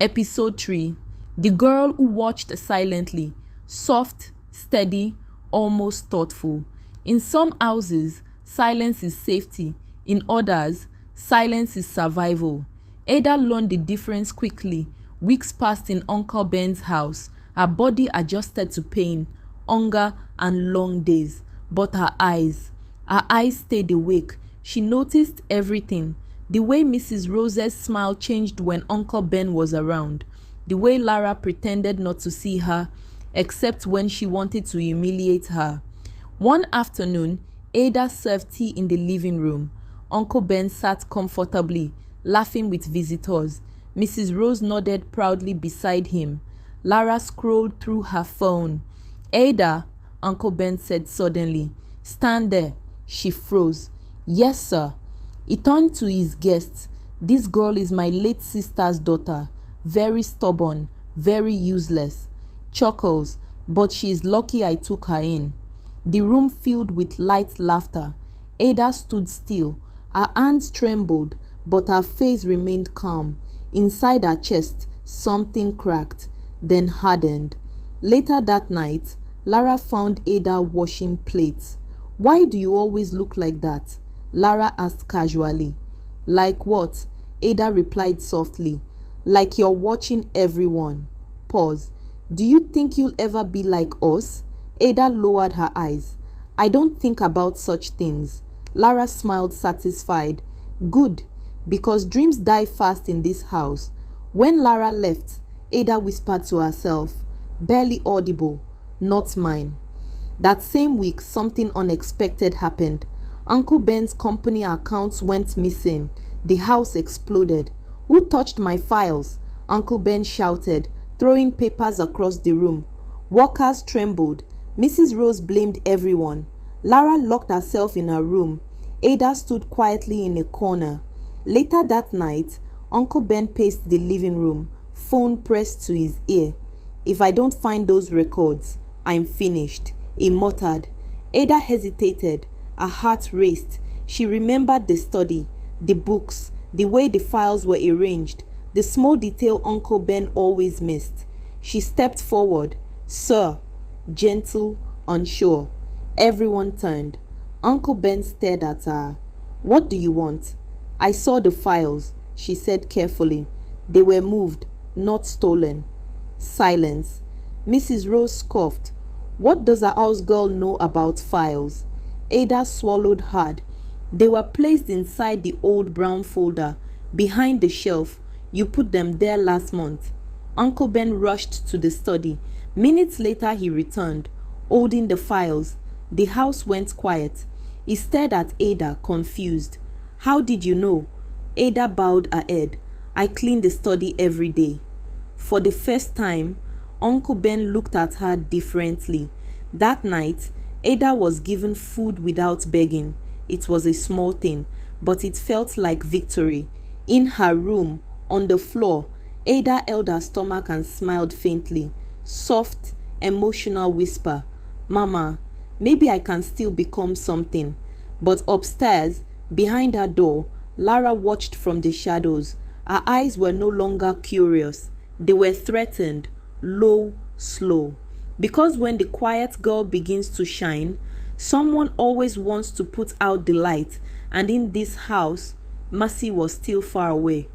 Episode 3. The Girl Who Watched Silently. Soft, steady, almost thoughtful. In some houses, silence is safety. In others, silence is survival. Ada learned the difference quickly. Weeks passed in Uncle Ben's house. Her body adjusted to pain, hunger, and long days. But her eyes stayed awake. She noticed everything. The way Mrs. Rose's smile changed when Uncle Ben was around. The way Lara pretended not to see her, except when she wanted to humiliate her. One afternoon, Ada served tea in the living room. Uncle Ben sat comfortably, laughing with visitors. Mrs. Rose nodded proudly beside him. Lara scrolled through her phone. "Ada," Uncle Ben said suddenly. "Stand there." She froze. "Yes, sir." He turned to his guests. "This girl is my late sister's daughter. Very stubborn, very useless." Chuckles. "But she is lucky I took her in." The room filled with light laughter. Ada stood still. Her hands trembled, but her face remained calm. Inside her chest, something cracked, then hardened. Later that night, Lara found Ada washing plates. "Why do you always look like that?" Lara asked casually. "Like what?" Ada replied softly. "Like you're watching everyone." Pause. "Do you think you'll ever be like us?" Ada lowered her eyes. "I don't think about such things." Lara smiled satisfied. "Good, because dreams die fast in this house." When Lara left, Ada whispered to herself, barely audible, "Not mine." That same week, something unexpected happened. Uncle Ben's company accounts went missing. The house exploded. "Who touched my files?" Uncle Ben shouted, throwing papers across the room. Workers trembled. Mrs. Rose blamed everyone. Lara locked herself in her room. Ada stood quietly in a corner. Later that night, Uncle Ben paced the living room, phone pressed to his ear. "If I don't find those records, I'm finished," he muttered. Ada hesitated. Her heart raced. She remembered the study, the books, the way the files were arranged, the small detail Uncle Ben always missed. She stepped forward. "Sir," gentle, unsure. Everyone turned. Uncle Ben stared at her. "What do you want?" "I saw the files," she said carefully. "They were moved, not stolen." Silence. Mrs. Rose scoffed. "What does a house girl know about files?" Ada swallowed hard. "They were placed inside the old brown folder, behind the shelf. You put them there last month." Uncle Ben rushed to the study. Minutes later he returned, holding the files. The house went quiet. He stared at Ada, confused. "How did you know?" Ada bowed her head. "I clean the study every day." For the first time, Uncle Ben looked at her differently. That night, Ada was given food without begging. It was a small thing, but it felt like victory. In her room, on the floor, Ada held her stomach and smiled faintly. Soft, emotional whisper. "Mama, maybe I can still become something." But upstairs, behind her door, Lara watched from the shadows. Her eyes were no longer curious. They were threatened, low, slow. Because when the quiet girl begins to shine, someone always wants to put out the light, and in this house, Mercy was still far away.